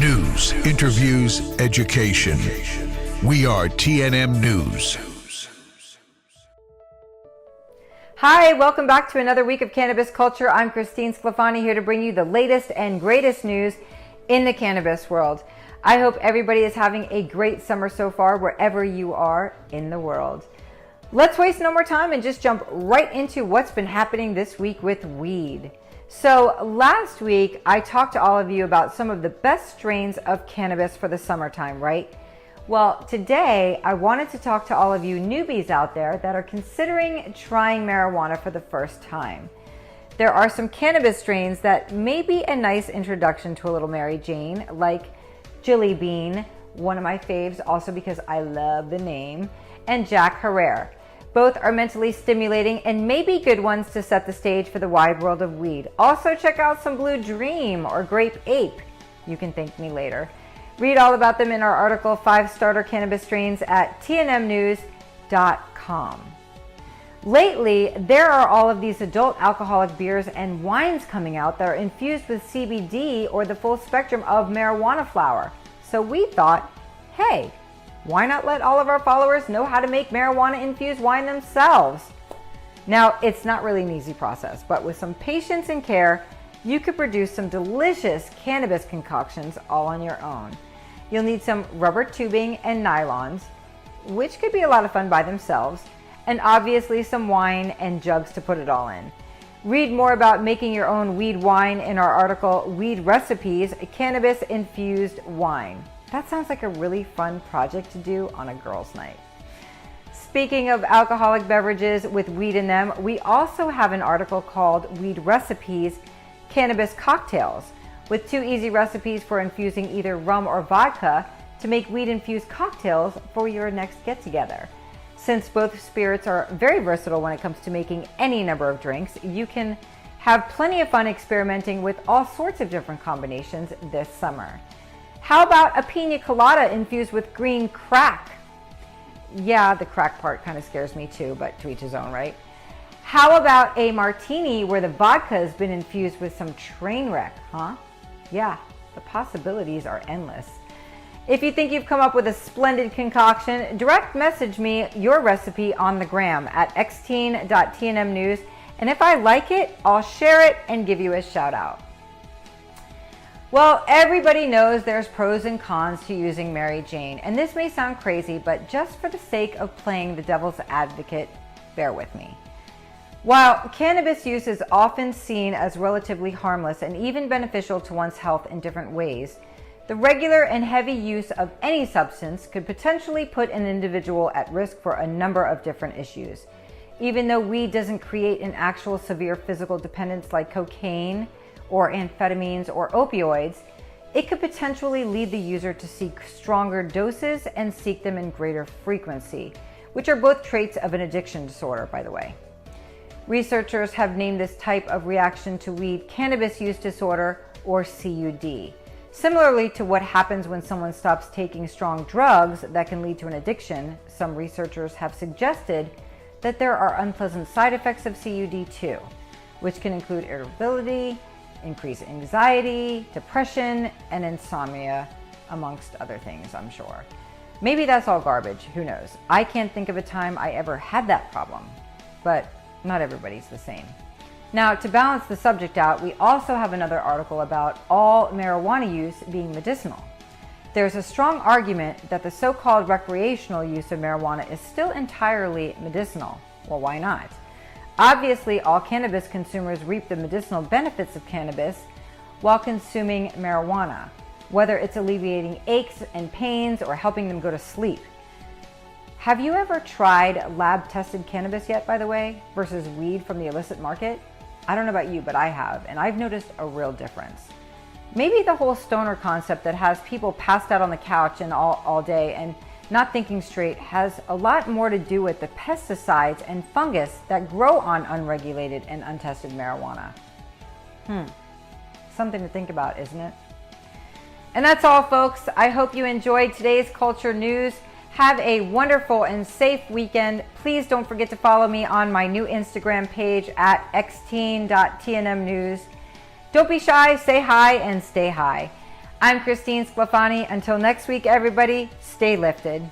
News, interviews, education. We are TNM News. Hi, welcome back to another week of cannabis culture. I'm Christine Scalfani, here to bring you the latest and greatest news in the cannabis world. I hope everybody is having a great summer so far, wherever you are in the world. Let's waste no more time and just jump right into what's been happening this week with weed. So last week, I talked to all of you about some of the best strains of cannabis for the summertime, right? Well, today I wanted to talk to all of you newbies out there that are considering trying marijuana for the first time. There are some cannabis strains that may be a nice introduction to a little Mary Jane, like Jilly Bean, one of my faves, also because I love the name, and Jack Herrera. Both are mentally stimulating and may be good ones to set the stage for the wide world of weed. Also check out some Blue Dream or Grape Ape. You can thank me later. Read all about them in our article, 5 Starter Cannabis Strains at tnmnews.com. Lately, there are all of these adult alcoholic beers and wines coming out that are infused with CBD or the full spectrum of marijuana flower. So we thought, hey, why not let all of our followers know how to make marijuana infused wine themselves? Now, it's not really an easy process, but with some patience and care, you could produce some delicious cannabis concoctions all on your own. You'll need some rubber tubing and nylons, which could be a lot of fun by themselves, and obviously some wine and jugs to put it all in. Read more about making your own weed wine in our article, Weed Recipes, Cannabis Infused Wine. That sounds like a really fun project to do on a girls' night. Speaking of alcoholic beverages with weed in them, we also have an article called Weed Recipes, Cannabis Cocktails, with 2 easy recipes for infusing either rum or vodka to make weed-infused cocktails for your next get-together. Since both spirits are very versatile when it comes to making any number of drinks, you can have plenty of fun experimenting with all sorts of different combinations this summer. How about a pina colada infused with green crack? Yeah, the crack part kind of scares me too, but to each his own, right? How about a martini where the vodka has been infused with some train wreck, huh? Yeah, the possibilities are endless. If you think you've come up with a splendid concoction, direct message me your recipe on the gram at xteen.tnmnews, and if I like it, I'll share it and give you a shout out. Well, everybody knows there's pros and cons to using Mary Jane, and this may sound crazy, but just for the sake of playing the devil's advocate, bear with me. While cannabis use is often seen as relatively harmless and even beneficial to one's health in different ways, the regular and heavy use of any substance could potentially put an individual at risk for a number of different issues. Even though weed doesn't create an actual severe physical dependence like cocaine or amphetamines or opioids, it could potentially lead the user to seek stronger doses and seek them in greater frequency, which are both traits of an addiction disorder, by the way. Researchers have named this type of reaction to weed cannabis use disorder, or CUD. Similarly to what happens when someone stops taking strong drugs that can lead to an addiction, some researchers have suggested that there are unpleasant side effects of CUD too, which can include irritability, increased anxiety, depression, and insomnia, amongst other things, I'm sure. Maybe that's all garbage, who knows? I can't think of a time I ever had that problem, but not everybody's the same. Now, to balance the subject out, we also have another article about all marijuana use being medicinal. There's a strong argument that the so-called recreational use of marijuana is still entirely medicinal. Well, why not? Obviously, all cannabis consumers reap the medicinal benefits of cannabis while consuming marijuana, whether it's alleviating aches and pains or helping them go to sleep. Have you ever tried lab-tested cannabis yet, by the way, versus weed from the illicit market? I don't know about you, but I have, and I've noticed a real difference. Maybe the whole stoner concept that has people passed out on the couch and all day and not thinking straight has a lot more to do with the pesticides and fungus that grow on unregulated and untested marijuana. Something to think about, isn't it? And that's all, folks. I hope you enjoyed today's culture news. Have a wonderful and safe weekend. Please don't forget to follow me on my new Instagram page at xteen.tnmnews. Don't be shy, say hi, and stay high. I'm Christine Scalfani. Until next week, everybody, stay lifted.